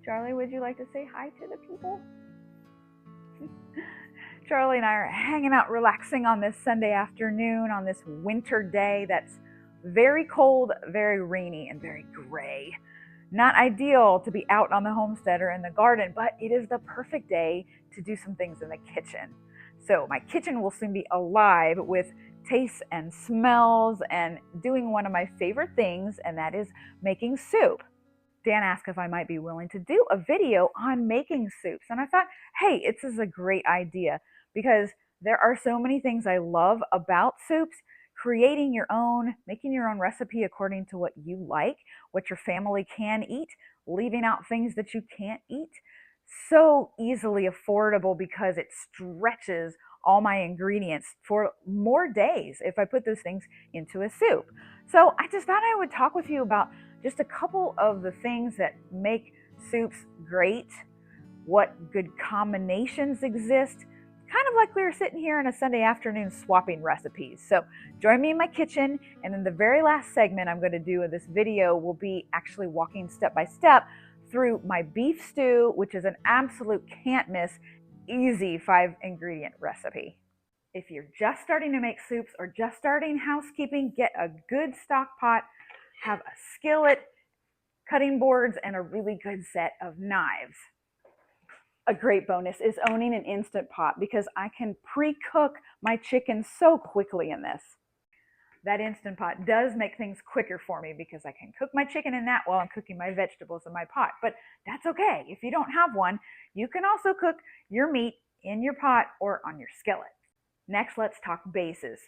Charlie, would you like to say hi to the people? Charlie and I are hanging out, relaxing on this Sunday afternoon on this winter day that's very cold, very rainy, and very gray. Not ideal to be out on the homestead or in the garden, but it is the perfect day to do some things in the kitchen. So my kitchen will soon be alive with tastes and smells and doing one of my favorite things, and that is making soup. Dan asked if I might be willing to do a video on making soups. And I thought, hey, this is a great idea because there are so many things I love about soups. Creating your own, making your own recipe according to what you like, what your family can eat, leaving out things that you can't eat. So easily affordable because it stretches all my ingredients for more days if I put those things into a soup. So I just thought I would talk with you about just a couple of the things that make soups great, what good combinations exist, kind of like we were sitting here on a Sunday afternoon swapping recipes. So join me in my kitchen, and in the very last segment I'm going to do of this video will be actually walking step by step through my beef stew, which is an absolute can't miss, easy 5-ingredient recipe. If you're just starting to make soups or just starting housekeeping, get a good stock pot, have a skillet, cutting boards, and a really good set of knives. A great bonus is owning an Instant Pot because I can pre-cook my chicken so quickly in this. That Instant Pot does make things quicker for me because I can cook my chicken in that while I'm cooking my vegetables in my pot. But that's okay. If you don't have one, you can also cook your meat in your pot or on your skillet. Next, let's talk bases.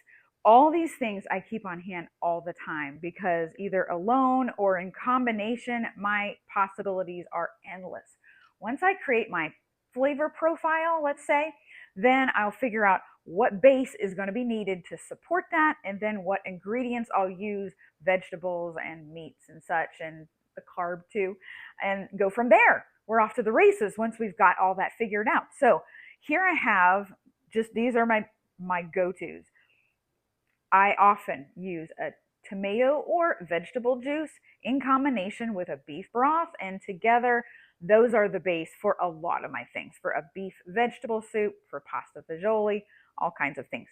All these things I keep on hand all the time because either alone or in combination, my possibilities are endless. Once I create my flavor profile, let's say, then I'll figure out what base is going to be needed to support that, and then what ingredients I'll use, vegetables and meats and such, and the carb too, and go from there. We're off to the races once we've got all that figured out. So here I have these are my go-tos. I often use a tomato or vegetable juice in combination with a beef broth, and together those are the base for a lot of my things, for a beef vegetable soup, for pasta fagioli, all kinds of things.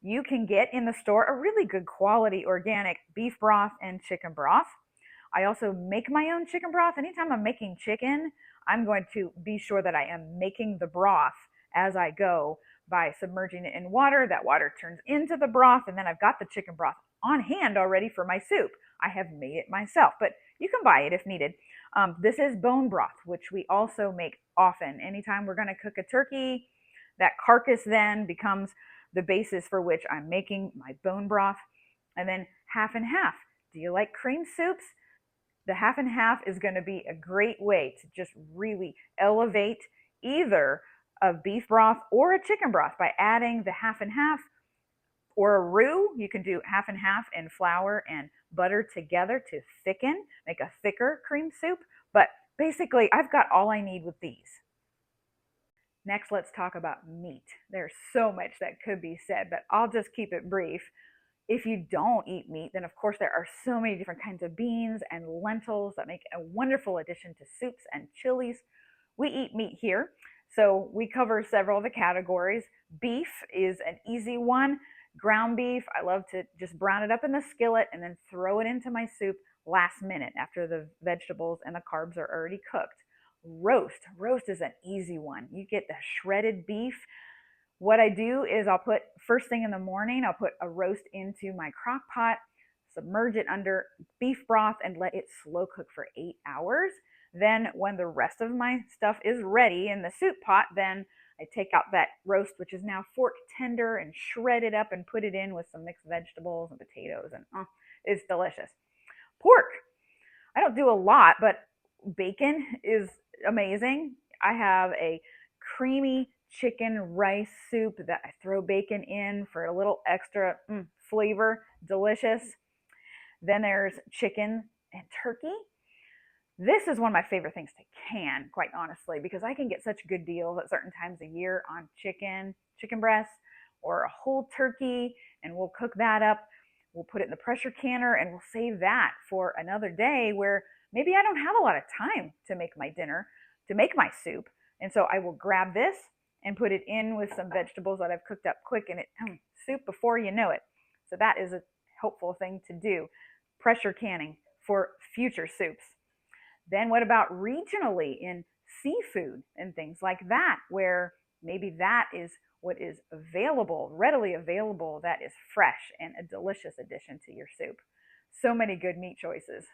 You can get in the store a really good quality organic beef broth and chicken broth. I also make my own chicken broth. Anytime I'm making chicken, I'm going to be sure that I am making the broth as I go by submerging it in water. That water turns into the broth, and then I've got the chicken broth on hand already for my soup. I have made it myself, but you can buy it if needed. This is bone broth, which we also make often. Anytime we're going to cook a turkey, that carcass then becomes the basis for which I'm making my bone broth. And then half and half. Do you like cream soups? The half and half is going to be a great way to just really elevate either a beef broth or a chicken broth by adding the half and half, or a roux. You can do half and half and flour and butter together to thicken, make a thicker cream soup. But basically, I've got all I need with these. Next, let's talk about meat. There's so much that could be said, but I'll just keep it brief. If you don't eat meat, then of course there are so many different kinds of beans and lentils that make a wonderful addition to soups and chilies. We eat meat here, so we cover several of the categories. Beef is an easy one. Ground beef, I love to just brown it up in the skillet and then throw it into my soup last minute after the vegetables and the carbs are already cooked. Roast is an easy one. You get the shredded beef. What I do is I'll put, first thing in the morning, I'll put a roast into my crock pot, submerge it under beef broth, and let it slow cook for 8 hours. Then when the rest of my stuff is ready in the soup pot, then I take out that roast, which is now fork tender, and shred it up and put it in with some mixed vegetables and potatoes, and it's delicious. Pork. I don't do a lot, but bacon is amazing. I have a creamy chicken rice soup that I throw bacon in for a little extra flavor. Delicious. Then there's chicken and turkey. This is one of my favorite things to can, quite honestly, because I can get such good deals at certain times of year on chicken breasts, or a whole turkey, and we'll cook that up. We'll put it in the pressure canner and we'll save that for another day where Maybe I don't have a lot of time to make my dinner, to make my soup. And so I will grab this and put it in with some vegetables that I've cooked up quick, and it soup before you know it. So that is a helpful thing to do. Pressure canning for future soups. Then what about regionally in seafood and things like that, where maybe that is what is available, readily available, that is fresh and a delicious addition to your soup. So many good meat choices.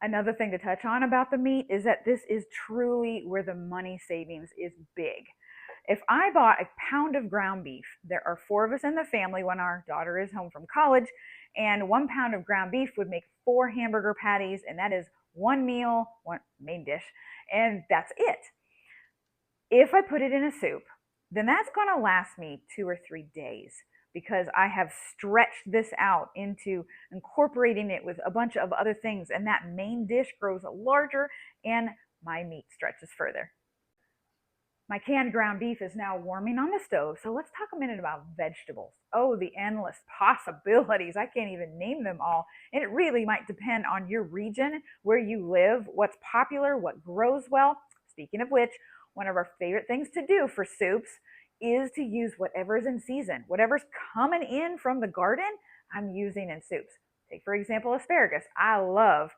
Another thing to touch on about the meat is that this is truly where the money savings is big. If I bought a pound of ground beef, there are 4 of us in the family when our daughter is home from college, and 1 pound of ground beef would make 4 hamburger patties, and that is one meal, one main dish, and that's it. If I put it in a soup, then that's going to last me 2 or 3 days because I have stretched this out into incorporating it with a bunch of other things, and that main dish grows larger and my meat stretches further. My canned ground beef is now warming on the stove, so let's talk a minute about vegetables. Oh, the endless possibilities. I can't even name them all. And it really might depend on your region, where you live, what's popular, what grows well. Speaking of which, one of our favorite things to do for soups is to use whatever's in season. Whatever's coming in from the garden, I'm using in soups. Take, for example, asparagus. I love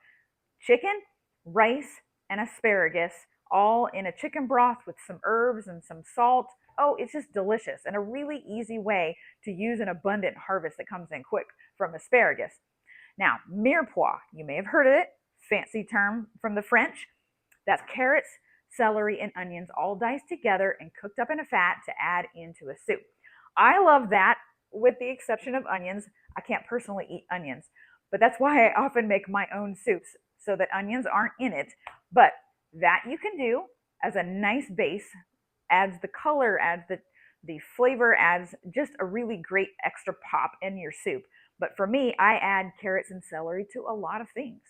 chicken, rice, and asparagus all in a chicken broth with some herbs and some salt. Oh, it's just delicious and a really easy way to use an abundant harvest that comes in quick from asparagus. Now, mirepoix, you may have heard of it, fancy term from the French. That's carrots, celery, and onions all diced together and cooked up in a fat to add into a soup. I love that, with the exception of onions. I can't personally eat onions, but that's why I often make my own soups so that onions aren't in it. But that you can do as a nice base, adds the color, adds the flavor, adds just a really great extra pop in your soup. But for me, I add carrots and celery to a lot of things.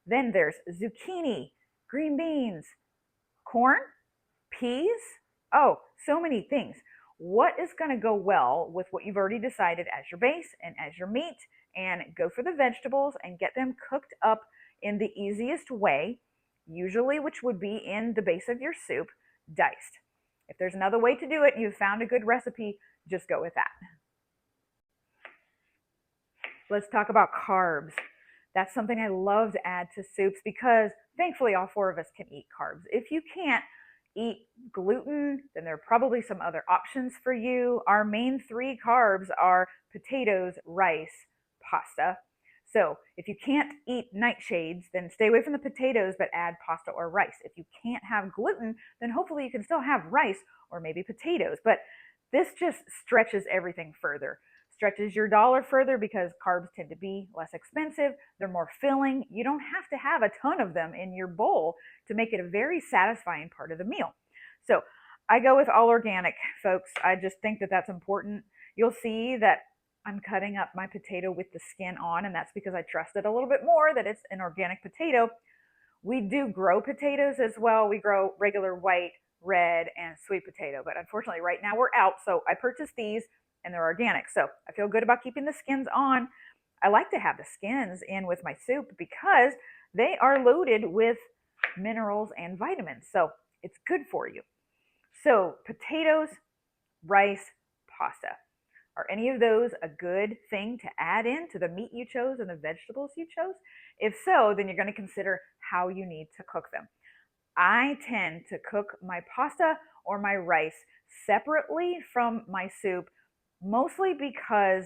Then there's zucchini, green beans, corn, peas. Oh, so many things. What is going to go well with what you've already decided as your base and as your meat? And go for the vegetables and get them cooked up in the easiest way, usually which would be in the base of your soup, diced. If there's another way to do it and you've found a good recipe, just go with that. Let's talk about carbs. That's something I love to add to soups because thankfully all 4 of us can eat carbs. If you can't eat gluten, then there are probably some other options for you. Our main 3 carbs are potatoes, rice, pasta. So if you can't eat nightshades, then stay away from the potatoes, but add pasta or rice. If you can't have gluten, then hopefully you can still have rice or maybe potatoes. But this just stretches everything further. Stretches your dollar further because carbs tend to be less expensive. They're more filling. You don't have to have a ton of them in your bowl to make it a very satisfying part of the meal. So I go with all organic, folks. I just think that that's important. You'll see that I'm cutting up my potato with the skin on, and that's because I trust it a little bit more that it's an organic potato. We do grow potatoes as well. We grow regular white, red, and sweet potato, but unfortunately right now we're out, so I purchased these and they're organic. So I feel good about keeping the skins on. I like to have the skins in with my soup because they are loaded with minerals and vitamins, so it's good for you. So potatoes, rice, pasta. Are any of those a good thing to add in to the meat you chose and the vegetables you chose? If so, then you're going to consider how you need to cook them. I tend to cook my pasta or my rice separately from my soup, mostly because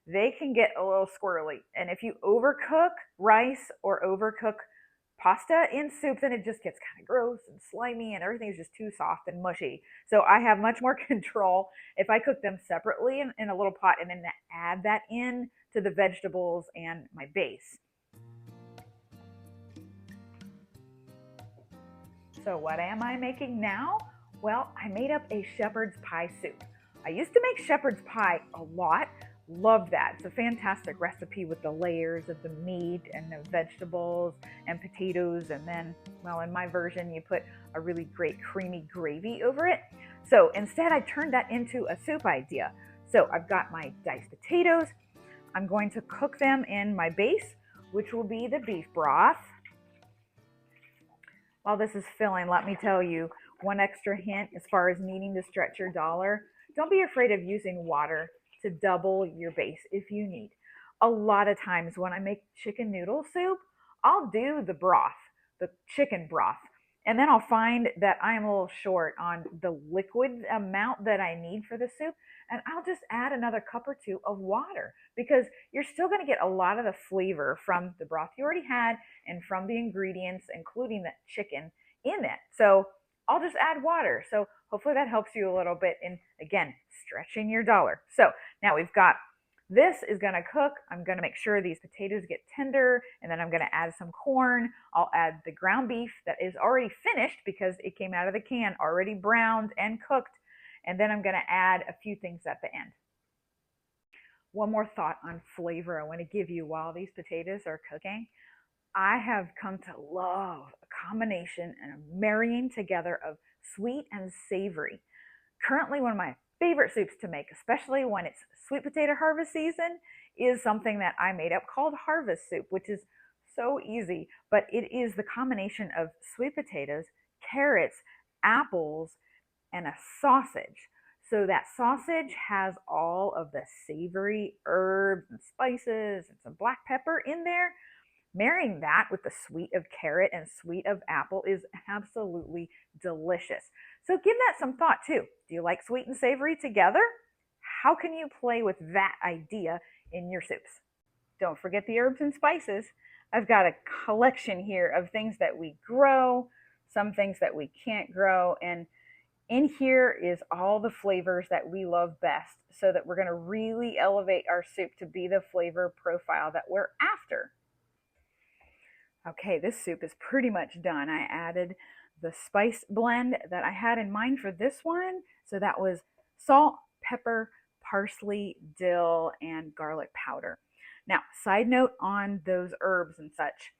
they can get a little squirrely. And if you overcook rice or overcook pasta in soup, then it just gets kind of gross and slimy and everything's just too soft and mushy. So I have much more control if I cook them separately in a little pot and then add that in to the vegetables and my base. So what am I making now? Well, I made up a shepherd's pie soup. I used to make shepherd's pie a lot. Loved that. It's a fantastic recipe with the layers of the meat and the vegetables and potatoes. And then, well, in my version, you put a really great creamy gravy over it. So instead, I turned that into a soup idea. So I've got my diced potatoes. I'm going to cook them in my base, which will be the beef broth. While this is filling, let me tell you one extra hint as far as needing to stretch your dollar. Don't be afraid of using water to double your base if you need. A lot of times when I make chicken noodle soup, I'll do the broth, the chicken broth, and then I'll find that I'm a little short on the liquid amount that I need for the soup, and I'll just add another cup or two of water because you're still going to get a lot of the flavor from the broth you already had and from the ingredients, including the chicken in it. So I'll just add water. So hopefully that helps you a little bit in, again, stretching your dollar. So now we've got this is going to cook. I'm going to make sure these potatoes get tender, and then I'm going to add some corn. I'll add the ground beef that is already finished because it came out of the can already browned and cooked. And then I'm going to add a few things at the end. One more thought on flavor I want to give you while these potatoes are cooking. I have come to love a combination and a marrying together of sweet and savory. Currently, one of my favorite soups to make, especially when it's sweet potato harvest season, is something that I made up called harvest soup, which is so easy, but it is the combination of sweet potatoes, carrots, apples, and a sausage. So that sausage has all of the savory herbs and spices and some black pepper in there. Marrying that with the sweet of carrot and sweet of apple is absolutely delicious. So give that some thought too. Do you like sweet and savory together? How can you play with that idea in your soups? Don't forget the herbs and spices. I've got a collection here of things that we grow, some things that we can't grow, and in here is all the flavors that we love best so that we're going to really elevate our soup to be the flavor profile that we're after. Okay, this soup is pretty much done. I added the spice blend that I had in mind for this one. So that was salt, pepper, parsley, dill, and garlic powder. Now, side note on those herbs and such.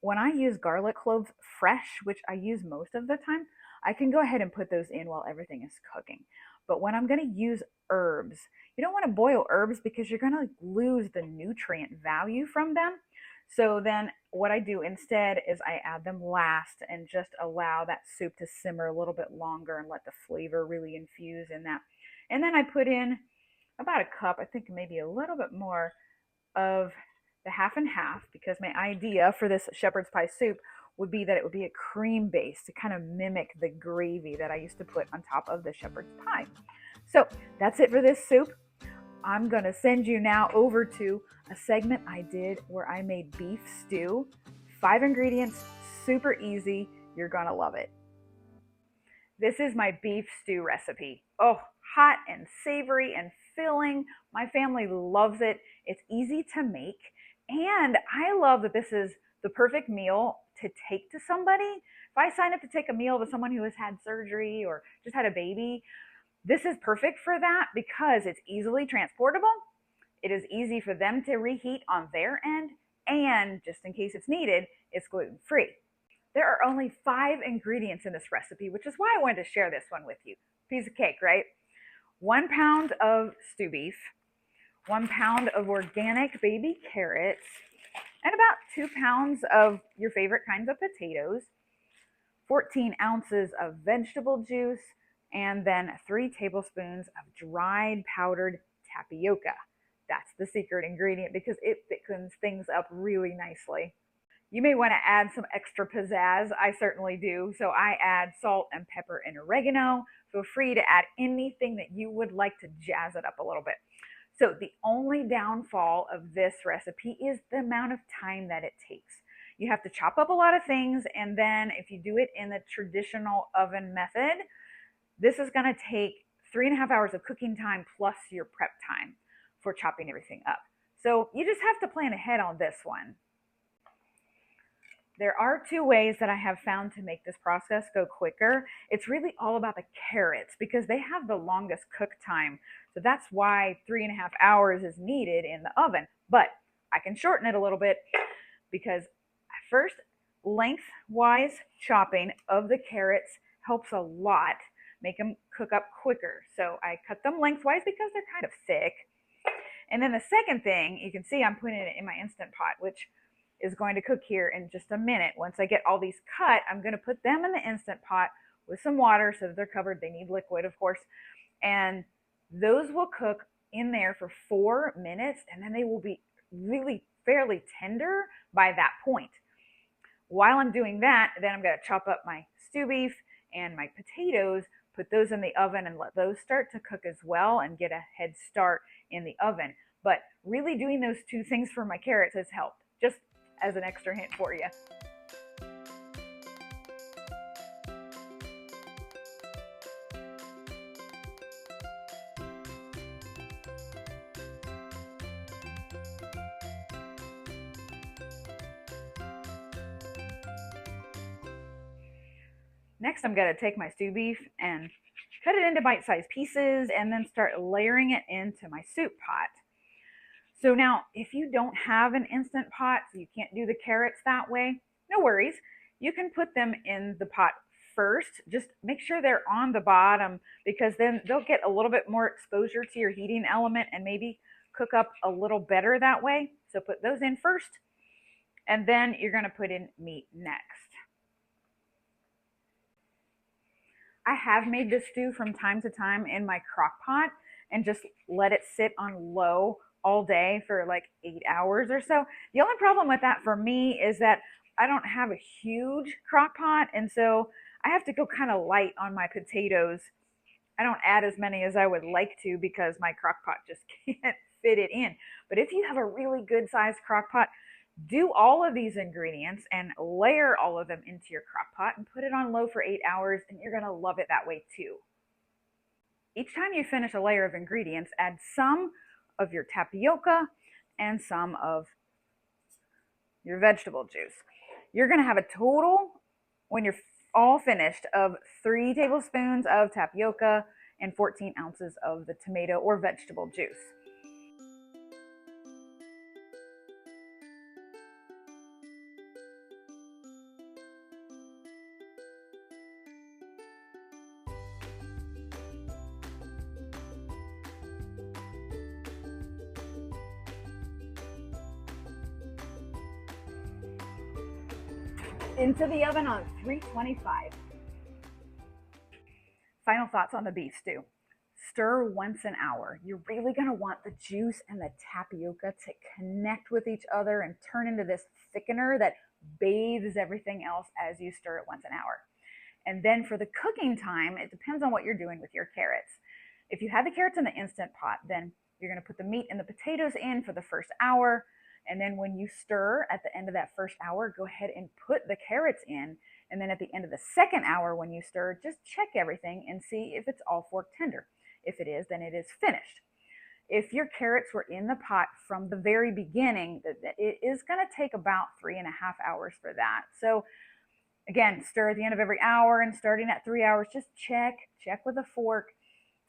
When I use garlic cloves fresh, which I use most of the time, I can go ahead and put those in while everything is cooking. But when I'm going to use herbs, you don't want to boil herbs because you're going to lose the nutrient value from them. So then what I do instead is I add them last and just allow that soup to simmer a little bit longer and let the flavor really infuse in that. And then I put in about a cup, I think maybe a little bit more of the half and half, because my idea for this shepherd's pie soup would be that it would be a cream base to kind of mimic the gravy that I used to put on top of the shepherd's pie. So that's it for this soup. I'm going to send you now over to a segment I did where I made beef stew. 5 ingredients, super easy. You're going to love it. This is my beef stew recipe. Oh, hot and savory and filling. My family loves it. It's easy to make. And I love that this is the perfect meal to take to somebody. If I sign up to take a meal to someone who has had surgery or just had a baby, this is perfect for that because it's easily transportable. It is easy for them to reheat on their end, and just in case it's needed, it's gluten-free. There are only 5 ingredients in this recipe, which is why I wanted to share this one with you. Piece of cake, right? 1 pound of stew beef, 1 pound of organic baby carrots, and about 2 pounds of your favorite kinds of potatoes, 14 ounces of vegetable juice, and then 3 tablespoons of dried powdered tapioca. That's the secret ingredient because it thickens things up really nicely. You may want to add some extra pizzazz. I certainly do. So I add salt and pepper and oregano. Feel free to add anything that you would like to jazz it up a little bit. So the only downfall of this recipe is the amount of time that it takes. You have to chop up a lot of things, and then if you do it in the traditional oven method, this is going to take 3.5 hours of cooking time plus your prep time for chopping everything up. So you just have to plan ahead on this one. There are 2 ways that I have found to make this process go quicker. It's really all about the carrots because they have the longest cook time. So that's why 3.5 hours is needed in the oven. But I can shorten it a little bit because first, lengthwise chopping of the carrots helps a lot make them cook up quicker. So I cut them lengthwise because they're kind of thick. And then the second thing, you can see I'm putting it in my Instant Pot, which is going to cook here in just a minute. Once I get all these cut, I'm going to put them in the Instant Pot with some water so that they're covered. They need liquid, of course. And those will cook in there for 4 minutes, and then they will be really fairly tender by that point. While I'm doing that, then I'm going to chop up my stew beef and my potatoes, put those in the oven and let those start to cook as well and get a head start in the oven. But really doing those two things for my carrots has helped, just as an extra hint for you. Next, I'm going to take my stew beef and cut it into bite-sized pieces and then start layering it into my soup pot. So now, if you don't have an Instant Pot, so you can't do the carrots that way, no worries. You can put them in the pot first. Just make sure they're on the bottom, because then they'll get a little bit more exposure to your heating element and maybe cook up a little better that way. So put those in first, and then you're going to put in meat next. I have made this stew from time to time in my crock pot and just let it sit on low all day for like 8 hours or so. The only problem with that for me is that I don't have a huge crock pot, and so I have to go kind of light on my potatoes. I don't add as many as I would like to because my crock pot just can't fit it in. But if you have a really good sized crock pot, do all of these ingredients and layer all of them into your crock pot and put it on low for 8 hours, and you're going to love it that way too. Each time you finish a layer of ingredients, add some of your tapioca and some of your vegetable juice. You're going to have a total, when you're all finished, of 3 tablespoons of tapioca and 14 ounces of the tomato or vegetable juice. Into the oven on 325. Final thoughts on the beef stew. Stir once an hour. You're really going to want the juice and the tapioca to connect with each other and turn into this thickener that bathes everything else as you stir it once an hour. And then for the cooking time, it depends on what you're doing with your carrots. If you have the carrots in the Instant Pot, then you're going to put the meat and the potatoes in for the first hour. And then when you stir at the end of that first hour, go ahead and put the carrots in. And then at the end of the second hour, when you stir, just check everything and see if it's all fork tender. If it is, then it is finished. If your carrots were in the pot from the very beginning, it is going to take about 3.5 hours for that. So again, stir at the end of every hour, and starting at 3 hours, just check with a fork.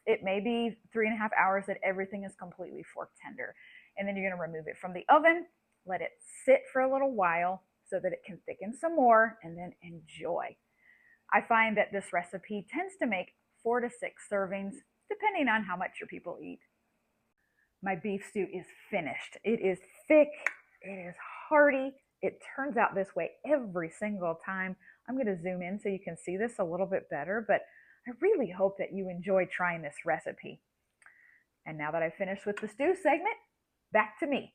It may be 3.5 hours that everything is completely fork tender. And then you're going to remove it from the oven, let it sit for a little while so that it can thicken some more, and then enjoy. I find that this recipe tends to make 4 to 6 servings, depending on how much your people eat. My beef stew is finished. It is thick, it is hearty. It turns out this way every single time. I'm going to zoom in so you can see this a little bit better, but I really hope that you enjoy trying this recipe. And now that I've finished with the stew segment, back to me.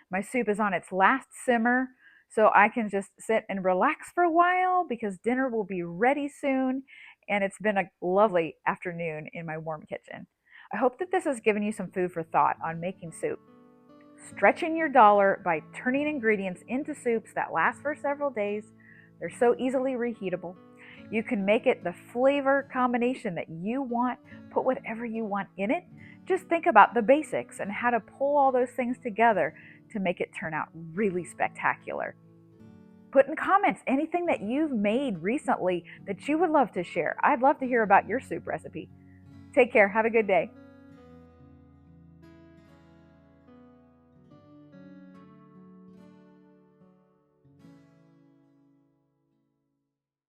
My soup is on its last simmer, so I can just sit and relax for a while because dinner will be ready soon, and it's been a lovely afternoon in my warm kitchen. I hope that this has given you some food for thought on making soup. Stretching your dollar by turning ingredients into soups that last for several days. They're so easily reheatable. You can make it the flavor combination that you want, put whatever you want in it. Just think about the basics and how to pull all those things together to make it turn out really spectacular. Put in comments anything that you've made recently that you would love to share. I'd love to hear about your soup recipe. Take care. Have a good day.